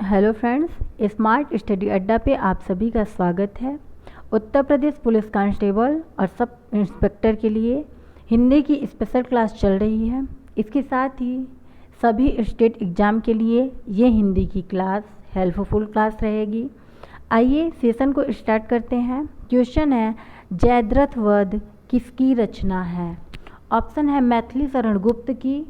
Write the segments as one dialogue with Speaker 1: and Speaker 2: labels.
Speaker 1: Hello friends, smart study अड्डा पे आप सभी का स्वागत है। उत्तर प्रदेश पुलिस कांस्टेबल और सब इंस्पेक्टर के लिए हिंदी की स्पेशल क्लास चल रही है। इसके साथ ही सभी स्टेट एग्ज़ाम के लिए ये हिंदी की क्लास हेल्पफुल क्लास रहेगी। आइए सेशन को स्टार्ट करते हैं। क्वेश्चन है, जयद्रथ वध किसकी रचना है? ऑप्शन है मैथिली शरण गुप्त की,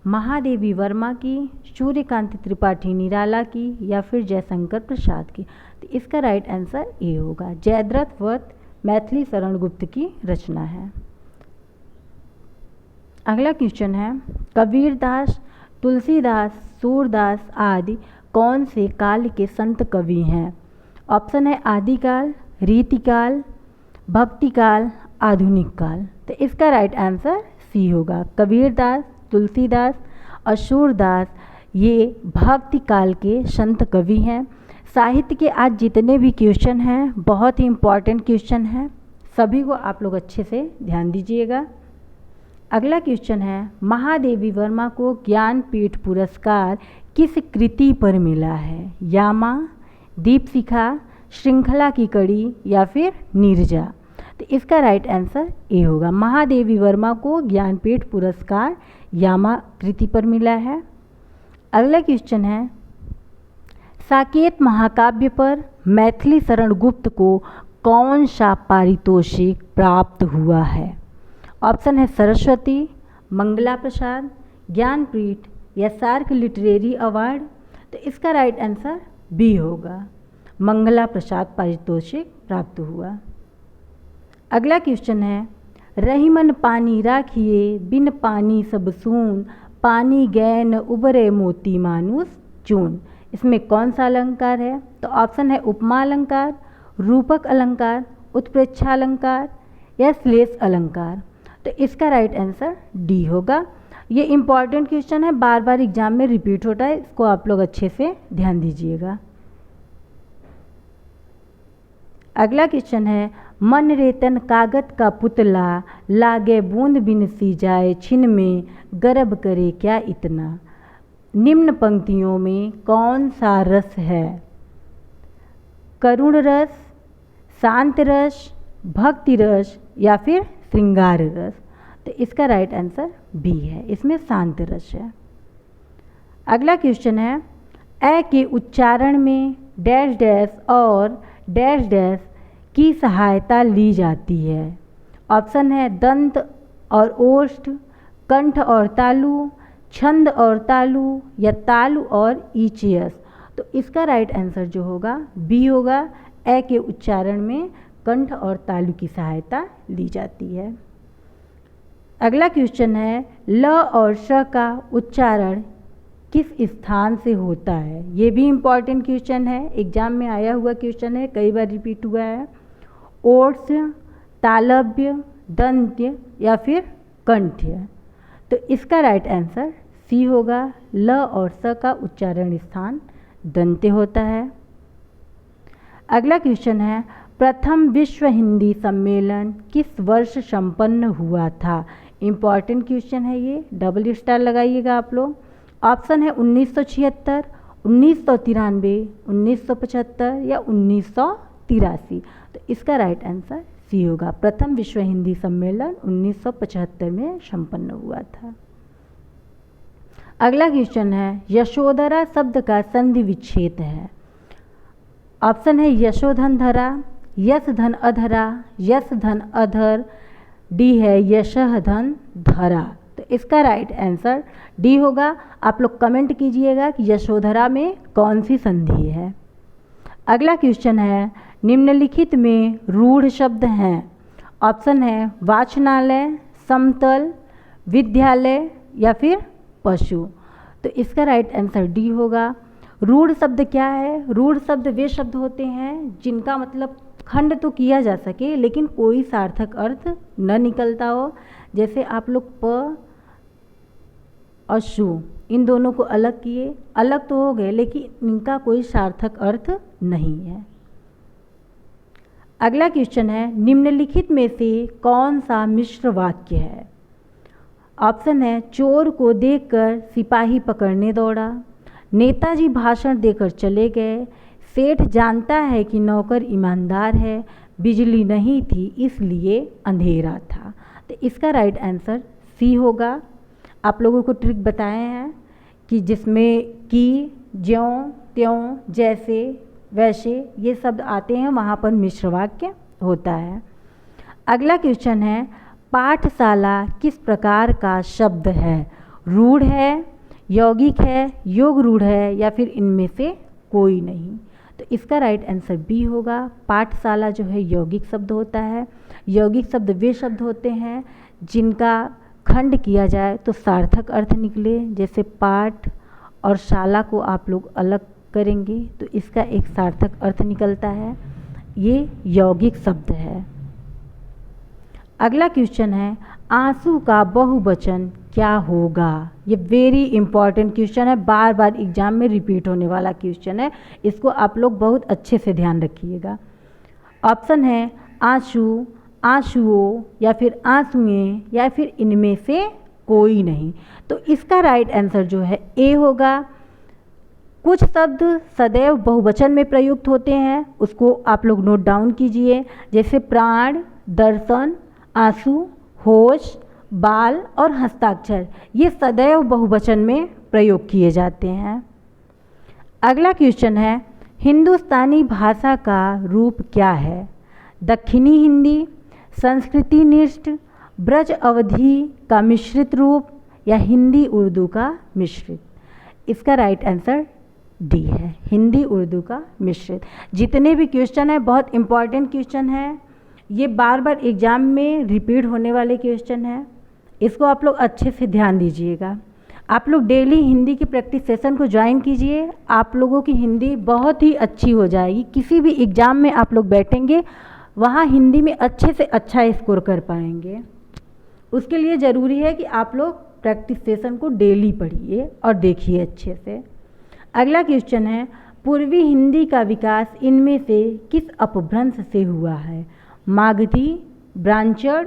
Speaker 1: महादेवी वर्मा की, सूर्यकांत त्रिपाठी निराला की या फिर जयशंकर प्रसाद की। तो इसका राइट आंसर ए होगा। जयद्रथ वध मैथिली शरण गुप्त की रचना है। अगला क्वेश्चन है, कबीरदास, तुलसीदास, सूरदास आदि कौन से काल के संत कवि हैं? ऑप्शन है आदिकाल, रीतिकाल, भक्तिकाल, आधुनिक काल। तो इसका राइट आंसर सी होगा। कबीरदास, तुलसीदास और सूरदास ये भक्ति काल के संत कवि हैं। साहित्य के आज जितने भी क्वेश्चन हैं बहुत ही इम्पॉर्टेंट क्वेश्चन हैं, सभी को आप लोग अच्छे से ध्यान दीजिएगा। अगला क्वेश्चन है, महादेवी वर्मा को ज्ञानपीठ पुरस्कार किस कृति पर मिला है? यामा, दीपशिखा, श्रृंखला की कड़ी या फिर नीरजा। तो इसका राइट आंसर ए होगा। महादेवी वर्मा को ज्ञानपीठ पुरस्कार यामा कृति पर मिला है। अगला क्वेश्चन है, साकेत महाकाव्य पर मैथिली शरण गुप्त को कौन सा पारितोषिक प्राप्त हुआ है? ऑप्शन है सरस्वती, मंगला प्रसाद, ज्ञानपीठ या सार्क लिटरेरी अवार्ड। तो इसका राइट आंसर बी होगा, मंगला प्रसाद पारितोषिक प्राप्त हुआ। अगला क्वेश्चन है, रहीमन पानी राखिए बिन पानी सब सून, पानी गैन उबरे मोती मानुस चून। इसमें कौन सा अलंकार है? तो ऑप्शन है उपमा अलंकार, रूपक अलंकार, उत्प्रेक्षा अलंकार या श्लेष अलंकार। तो इसका राइट आंसर डी होगा। ये इम्पॉर्टेंट क्वेश्चन है, बार बार एग्जाम में रिपीट होता है, इसको आप लोग अच्छे से ध्यान दीजिएगा। अगला क्वेश्चन है, मन रेतन कागत का पुतला, लागे बूंद बिन सी जाए छिन में, गर्भ करे क्या इतना। निम्न पंक्तियों में कौन सा रस है? करुण रस, शांत रस, भक्ति रस या फिर श्रृंगार रस। तो इसका राइट आंसर बी है, इसमें शांत रस है। अगला क्वेश्चन है, ए के उच्चारण में डैश डैश और डैश डैश की सहायता ली जाती है। ऑप्शन है दंत और ओष्ठ, कंठ और तालु, छंद और तालु या तालु और ईचियस। तो इसका राइट आंसर जो होगा बी होगा। ए के उच्चारण में कंठ और तालु की सहायता ली जाती है। अगला क्वेश्चन है, ल और श का उच्चारण किस स्थान से होता है? ये भी इम्पॉर्टेंट क्वेश्चन है, एग्जाम में आया हुआ क्वेश्चन है, कई बार रिपीट हुआ है। ओट्स, तालव्य, दंत्य या फिर कंठ्य। तो इसका राइट आंसर सी होगा। ल और स का उच्चारण स्थान दंत्य होता है। अगला क्वेश्चन है, प्रथम विश्व हिंदी सम्मेलन किस वर्ष संपन्न हुआ था? इम्पॉर्टेंट क्वेश्चन है ये, डबल स्टार लगाइएगा आप लोग। ऑप्शन है 1976, 1993, 1975 या 1983। तो इसका राइट आंसर सी होगा। प्रथम विश्व हिंदी सम्मेलन 1975 में संपन्न हुआ था। अगला क्वेश्चन है, यशोधरा शब्द का संधि विच्छेद है। ऑप्शन है यशोधन धरा, यश धन अधरा, यश धन अधर, डी है यशः धन धरा। तो इसका राइट आंसर डी होगा। आप लोग कमेंट कीजिएगा कि यशोधरा में कौन सी संधि है। अगला क्वेश्चन है, निम्नलिखित में रूढ़ शब्द हैं। ऑप्शन है वाचनालय, समतल, विद्यालय या फिर पशु। तो इसका राइट आंसर डी होगा। रूढ़ शब्द क्या है? रूढ़ शब्द वे शब्द होते हैं जिनका मतलब खंड तो किया जा सके लेकिन कोई सार्थक अर्थ न निकलता हो। जैसे आप लोग प और शु, इन दोनों को अलग किए, अलग तो हो गए लेकिन इनका कोई सार्थक अर्थ नहीं है। अगला क्वेश्चन है, निम्नलिखित में से कौन सा मिश्र वाक्य है? ऑप्शन है चोर को देखकर सिपाही पकड़ने दौड़ा, नेताजी भाषण देकर चले गए। सेठ जानता है कि नौकर ईमानदार है। बिजली नहीं थी इसलिए अंधेरा था। तो इसका राइट आंसर सी होगा। आप लोगों को ट्रिक बताए हैं कि जिसमें कि, ज्यों, त्यों, जैसे, वैसे ये शब्द आते हैं वहाँ पर मिश्र वाक्य होता है। अगला क्वेश्चन है, पाठशाला किस प्रकार का शब्द है? रूढ़ है, यौगिक है, योग रूढ़ है, या फिर इनमें से कोई नहीं? तो इसका राइट आंसर बी होगा। पाठशाला जो है यौगिक शब्द होता है। यौगिक शब्द वे शब्द होते हैं जिनका खंड किया जाए तो सार्थक अर्थ निकले। जैसे पाठ और शाला को आप लोग अलग करेंगे तो इसका एक सार्थक अर्थ निकलता है। ये यौगिक शब्द है। अगला क्वेश्चन है, आंसू का बहुवचन क्या होगा? ये वेरी इंपॉर्टेंट क्वेश्चन है, बार बार एग्जाम में रिपीट होने वाला क्वेश्चन है। इसको आप लोग बहुत अच्छे से ध्यान रखिएगा। ऑप्शन है आंसू, आंसुओं, या फिर आंसुएं, या फिर इनमें से कोई नहीं। तो इसका राइट आंसर जो है ए होगा। कुछ शब्द सदैव बहुवचन में प्रयुक्त होते हैं, उसको आप लोग नोट डाउन कीजिए। जैसे प्राण, दर्शन, आंसू, होश, बाल और हस्ताक्षर, ये सदैव बहुवचन में प्रयोग किए जाते हैं। अगला क्वेश्चन है, हिंदुस्तानी भाषा का रूप क्या है? दक्षिणी हिंदी, संस्कृतिनिष्ठ, ब्रज अवधि का मिश्रित रूप, या हिंदी उर्दू का मिश्रित? इसका राइट आंसर डी है, हिंदी उर्दू का मिश्रित। जितने भी क्वेश्चन है बहुत इंपॉर्टेंट क्वेश्चन है, ये बार बार एग्जाम में रिपीट होने वाले क्वेश्चन है। इसको आप लोग अच्छे से ध्यान दीजिएगा। आप लोग डेली हिंदी की प्रैक्टिस सेशन को ज्वाइन कीजिए। आप लोगों की हिंदी बहुत ही अच्छी हो जाएगी। किसी भी एग्ज़ाम में आप लोग बैठेंगे वहाँ हिंदी में अच्छे से अच्छा स्कोर कर पाएंगे। उसके लिए ज़रूरी है कि आप लोग प्रैक्टिस सेशन को डेली पढ़िए और देखिए अच्छे से। अगला क्वेश्चन है, पूर्वी हिंदी का विकास इनमें से किस अपभ्रंश से हुआ है? मागधी, ब्रांचड़,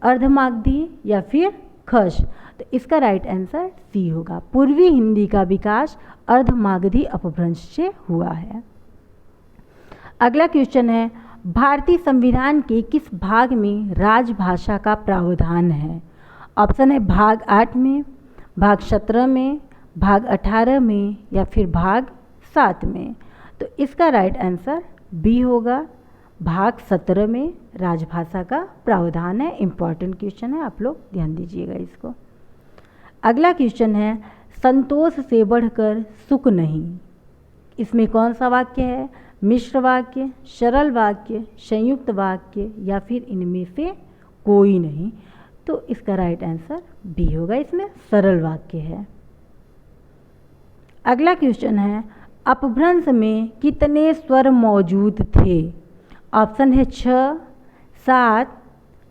Speaker 1: अर्धमागधी, या फिर खश? तो इसका राइट आंसर सी होगा। पूर्वी हिंदी का विकास अर्धमागधी अपभ्रंश से हुआ है। अगला क्वेश्चन है, भारतीय संविधान के किस भाग में राजभाषा का प्रावधान है? ऑप्शन है भाग 8 में, भाग 17 में, भाग 18 में, या फिर भाग 7 में? तो इसका राइट आंसर बी होगा। भाग 17 में राजभाषा का प्रावधान है। इम्पॉर्टेंट क्वेश्चन है, आप लोग ध्यान दीजिएगा इसको। अगला क्वेश्चन है, संतोष से बढ़कर सुख नहीं। इसमें कौन सा वाक्य है? मिश्र वाक्य, सरल वाक्य, संयुक्त वाक्य, या फिर इनमें से कोई नहीं? तो इसका राइट आंसर बी होगा, इसमें सरल वाक्य है। अगला क्वेश्चन है, अपभ्रंश में कितने स्वर मौजूद थे? ऑप्शन है 6, 7,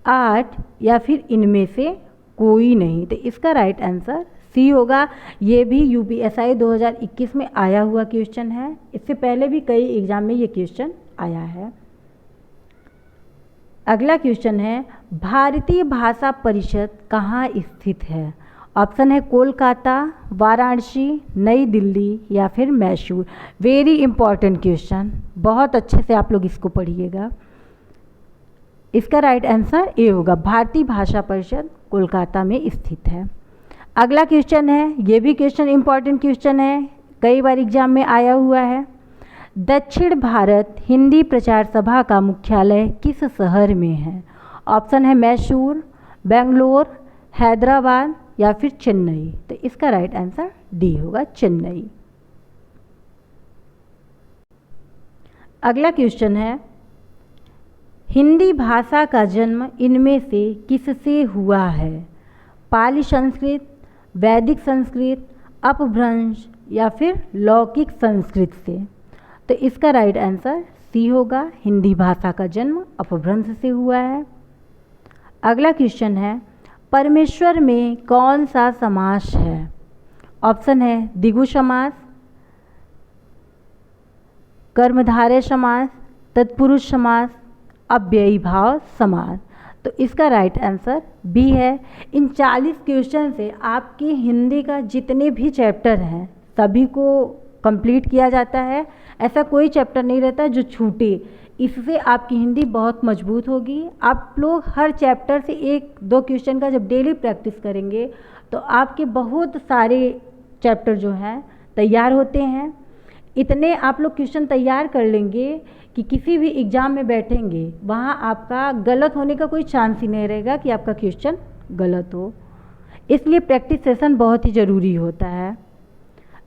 Speaker 1: 8, या फिर इनमें से कोई नहीं? तो इसका राइट आंसर सी होगा। ये भी यूपीएसआई 2021 में आया हुआ क्वेश्चन है। इससे पहले भी कई एग्जाम में ये क्वेश्चन आया है। अगला क्वेश्चन है, भारतीय भाषा परिषद कहाँ स्थित है? ऑप्शन है कोलकाता, वाराणसी, नई दिल्ली, या फिर मैसूर? वेरी इंपॉर्टेंट क्वेश्चन, बहुत अच्छे से आप लोग इसको पढ़िएगा। इसका राइट आंसर ए होगा। भारतीय भाषा परिषद कोलकाता में स्थित है। अगला क्वेश्चन है, ये भी क्वेश्चन इंपॉर्टेंट क्वेश्चन है, कई बार एग्जाम में आया हुआ है। दक्षिण भारत हिंदी प्रचार सभा का मुख्यालय किस शहर में है? ऑप्शन है मैसूर, बेंगलोर, हैदराबाद, या फिर चेन्नई? तो इसका राइट आंसर डी होगा, चेन्नई। अगला क्वेश्चन है, हिंदी भाषा का जन्म इनमें से किससे हुआ है? पाली संस्कृत, वैदिक संस्कृत, अपभ्रंश, या फिर लौकिक संस्कृत से? तो इसका राइट आंसर सी होगा। हिंदी भाषा का जन्म अपभ्रंश से हुआ है। अगला क्वेश्चन है, परमेश्वर में कौन सा समास है? ऑप्शन है द्विगु समास, कर्मधारय समास, तत्पुरुष समास, अव्ययी भाव समास? तो इसका राइट आंसर बी है। इन 40 क्वेश्चन से आपकी हिंदी का जितने भी चैप्टर हैं सभी को कंप्लीट किया जाता है। ऐसा कोई चैप्टर नहीं रहता जो छूटे। इससे आपकी हिंदी बहुत मजबूत होगी। आप लोग हर चैप्टर से 1-2 क्वेश्चन का जब डेली प्रैक्टिस करेंगे तो आपके बहुत सारे चैप्टर जो हैं तैयार होते हैं। इतने आप लोग क्वेश्चन तैयार कर लेंगे कि किसी भी एग्ज़ाम में बैठेंगे वहाँ आपका गलत होने का कोई चांस ही नहीं रहेगा कि आपका क्वेश्चन गलत हो। इसलिए प्रैक्टिस सेशन बहुत ही ज़रूरी होता है।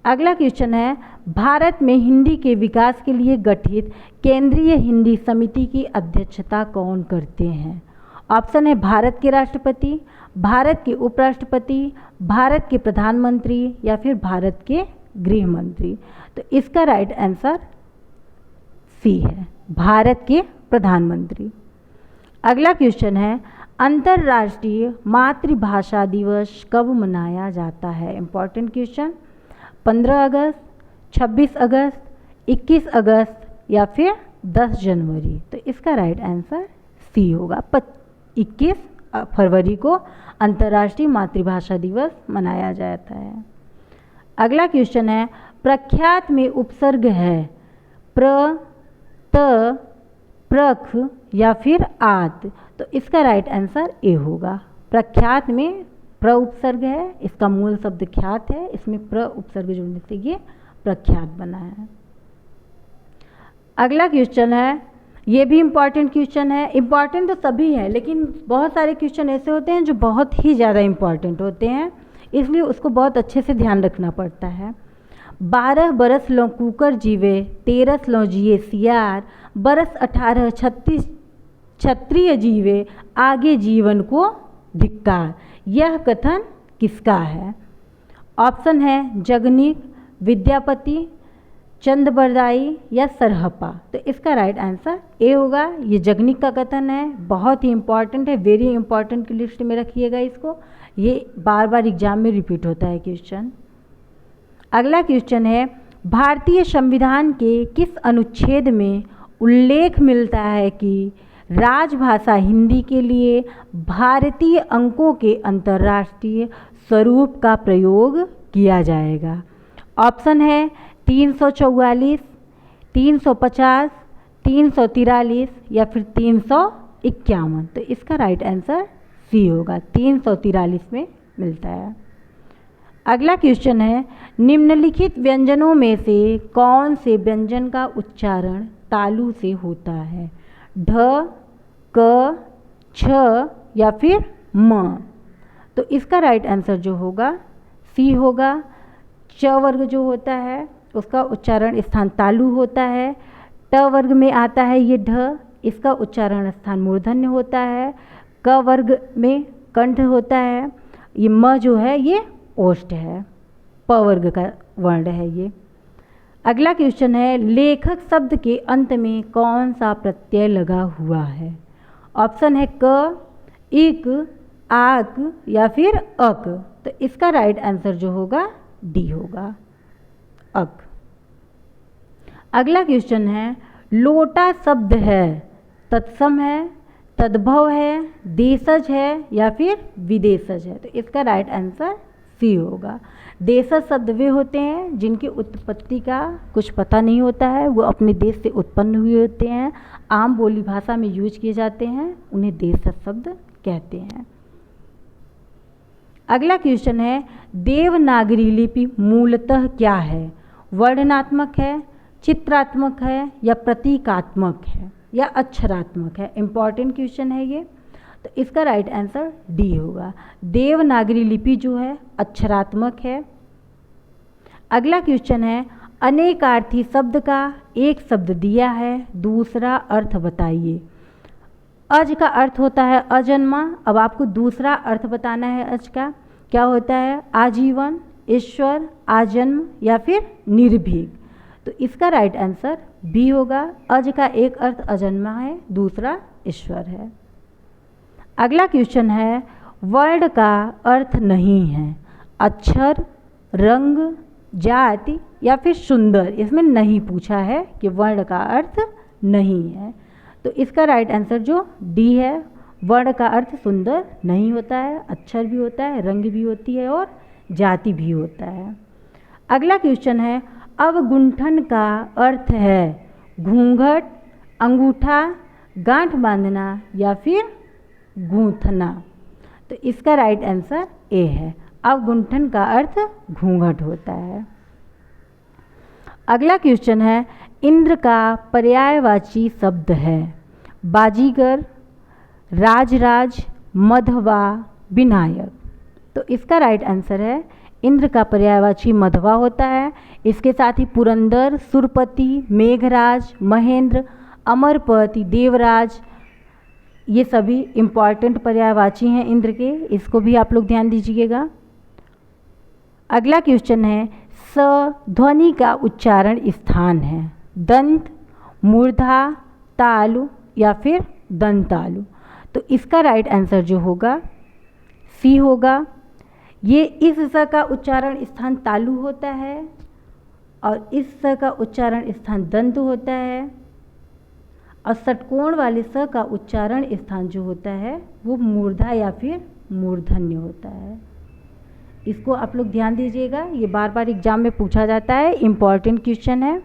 Speaker 1: अगला क्वेश्चन है, भारत में हिंदी के विकास के लिए गठित केंद्रीय हिंदी समिति की अध्यक्षता कौन करते हैं? ऑप्शन है भारत के राष्ट्रपति, भारत के उपराष्ट्रपति, भारत के प्रधानमंत्री या फिर भारत के गृह मंत्री। तो इसका राइट आंसर सी है, भारत के प्रधानमंत्री। अगला क्वेश्चन है, अंतर्राष्ट्रीय मातृभाषा दिवस कब मनाया जाता है? Important question. 15 अगस्त, 26 अगस्त, 21 अगस्त या फिर 10 जनवरी। तो इसका राइट आंसर सी होगा, 21 फरवरी को अंतर्राष्ट्रीय मातृभाषा दिवस मनाया जाता है। अगला क्वेश्चन है, प्रख्यात में उपसर्ग है प्र, त, प्रख या फिर आत। तो इसका राइट आंसर ए होगा। प्रख्यात में प्र उपसर्ग है, इसका मूल शब्द ख्यात है, इसमें प्र उपसर्ग जुड़ने से ये प्रख्यात बना है। अगला क्वेश्चन है, ये भी इम्पॉर्टेंट क्वेश्चन है। इम्पॉर्टेंट तो सभी है लेकिन बहुत सारे क्वेश्चन ऐसे होते हैं जो बहुत ही ज़्यादा इम्पॉर्टेंट होते हैं, इसलिए उसको बहुत अच्छे से ध्यान रखना पड़ता है। 12 बरस लो कुकर जीवे, 13 लो जिए सियार, बरस 18 36 क्षत्रिय जीवे, आगे जीवन को धिक्कार। यह कथन किसका है? ऑप्शन है जगनीक, विद्यापति, चंद्रबरदाई या सरहपा। तो इसका राइट आंसर ए होगा। ये जगनीक का कथन है, बहुत ही इंपॉर्टेंट है, वेरी इंपॉर्टेंट की लिस्ट में रखिएगा इसको। ये बार बार एग्जाम में रिपीट होता है क्वेश्चन। अगला क्वेश्चन है, भारतीय संविधान के किस अनुच्छेद में उल्लेख मिलता है कि राजभाषा हिंदी के लिए भारतीय अंकों के अंतर्राष्ट्रीय स्वरूप का प्रयोग किया जाएगा? ऑप्शन है 344, 350, 343 या फिर 351। तो इसका राइट आंसर सी होगा, 343 में मिलता है। अगला क्वेश्चन है, निम्नलिखित व्यंजनों में से कौन से व्यंजन का उच्चारण तालु से होता है? ढ, क, छ या फिर म। तो इसका राइट आंसर जो होगा सी होगा। च वर्ग जो होता है उसका उच्चारण स्थान तालु होता है। ट वर्ग में आता है ये ढ, इसका उच्चारण स्थान मूर्धन्य होता है। क वर्ग में कंठ होता है। ये म जो है ये ओष्ठ है, प वर्ग का वर्ण है ये। अगला क्वेश्चन है, लेखक शब्द के अंत में कौन सा प्रत्यय लगा हुआ है? ऑप्शन है क, इक, आक या फिर अक। तो इसका राइट आंसर जो होगा डी होगा, अक। अगला क्वेश्चन है, लोटा शब्द है तत्सम है, तद्भव है, देशज है या फिर विदेशज है? तो इसका राइट आंसर सी होगा। देशज शब्द वे होते हैं जिनकी उत्पत्ति का कुछ पता नहीं होता है, वो अपने देश से उत्पन्न हुए होते हैं, आम बोली भाषा में यूज किए जाते हैं, उन्हें देशज शब्द कहते हैं। अगला क्वेश्चन है, देवनागरी लिपि मूलतः क्या है? वर्णनात्मक है, चित्रात्मक है या प्रतीकात्मक है या अक्षरात्मक है? इंपॉर्टेंट क्वेश्चन है ये। तो इसका राइट आंसर डी होगा। देवनागरी लिपि जो है अक्षरात्मक है। अगला क्वेश्चन है, अनेकार्थी शब्द का एक शब्द दिया है, दूसरा अर्थ बताइए। अज का अर्थ होता है अजन्मा। अब आपको दूसरा अर्थ बताना है अज का। क्या होता है? आजीवन, ईश्वर, आजन्म या फिर निर्भीक। तो इसका राइट आंसर बी होगा। अज का एक अर्थ अजन्मा है, दूसरा ईश्वर है। अगला क्वेश्चन है, वर्ण का अर्थ नहीं है, अक्षर, रंग, जाति या फिर सुंदर। इसमें नहीं पूछा है कि वर्ण का अर्थ नहीं है। तो इसका राइट आंसर जो डी है, वर्ण का अर्थ सुंदर नहीं होता है, अक्षर भी होता है, रंग भी होती है और जाति भी होता है। अगला क्वेश्चन है, अवगुंठन का अर्थ है घूंघट, अंगूठा, गांठ बांधना या फिर गूंथना। तो इसका राइट आंसर ए है, अवगुंठन का अर्थ घूंघट होता है। अगला क्वेश्चन है, इंद्र का पर्यायवाची शब्द है बाजीगर, राजराज, मधवा, विनायक। तो इसका राइट आंसर है, इंद्र का पर्यायवाची मधवा होता है। इसके साथ ही पुरंदर, सुरपति, मेघराज, महेंद्र, अमरपति, देवराज, ये सभी इम्पॉर्टेंट पर्यायवाची हैं इंद्र के, इसको भी आप लोग ध्यान दीजिएगा। अगला क्वेश्चन है, स ध्वनि का उच्चारण स्थान है दंत, मूर्धा, तालु या फिर दंतालु। तो इसका राइट आंसर जो होगा सी होगा। ये इस स का उच्चारण स्थान तालु होता है और इस स का उच्चारण स्थान दंत होता है, और षटकोण वाले स का उच्चारण स्थान जो होता है वो मूर्धा या फिर मूर्धन्य होता है। इसको आप लोग ध्यान दीजिएगा, ये बार बार एग्जाम में पूछा जाता है, इम्पॉर्टेंट क्वेश्चन है।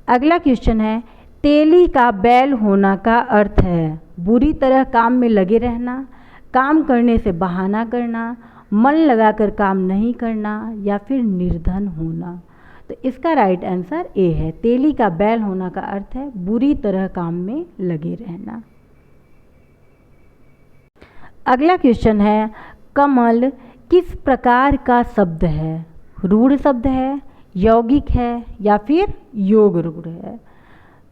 Speaker 1: अगला क्वेश्चन है, तेली का बैल होना का अर्थ है बुरी तरह काम में लगे रहना, काम करने से बहाना करना, मन लगाकर काम नहीं करना या फिर निर्धन होना। तो इसका राइट आंसर ए है, तेली का बैल होना का अर्थ है बुरी तरह काम में लगे रहना। अगला क्वेश्चन है, कमल किस प्रकार का शब्द है? रूढ़ शब्द है, यौगिक है या फिर योग रूढ़ है?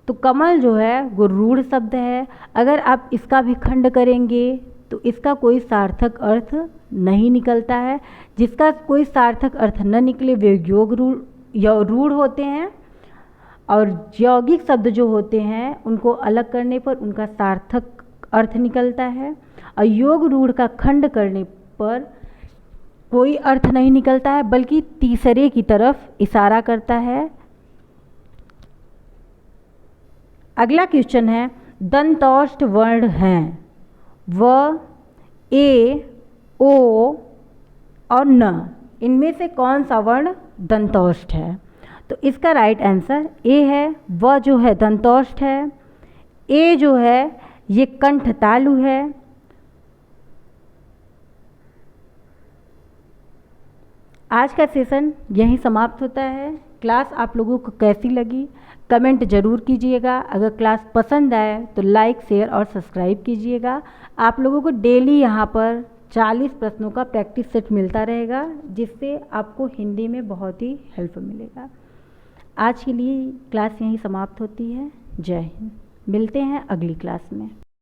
Speaker 1: तो कमल जो है वो रूढ़ शब्द है। अगर आप इसका भी खंड करेंगे तो इसका कोई सार्थक अर्थ नहीं निकलता है। जिसका कोई सार्थक अर्थ न निकले वे योग रूढ़ होते हैं, और यौगिक शब्द जो होते हैं उनको अलग करने पर उनका सार्थक अर्थ निकलता है, और योग रूढ़ का खंड करने पर कोई अर्थ नहीं निकलता है बल्कि तीसरे की तरफ इशारा करता है। अगला क्वेश्चन है, दंतौष्ठ वर्ण हैं व, ए, ओ और न, इनमें से कौन सा वर्ण दंतौष्ठ है? तो इसका राइट आंसर ए है, व जो है दंतौष्ठ है, ए जो है ये कंठ तालु है। आज का सेशन यहीं समाप्त होता है। क्लास आप लोगों को कैसी लगी कमेंट ज़रूर कीजिएगा। अगर क्लास पसंद आए तो लाइक, शेयर और सब्सक्राइब कीजिएगा। आप लोगों को डेली यहाँ पर 40 प्रश्नों का प्रैक्टिस सेट मिलता रहेगा, जिससे आपको हिंदी में बहुत ही हेल्प मिलेगा। आज के लिए क्लास यहीं समाप्त होती है। जय हिंद। मिलते हैं अगली क्लास में।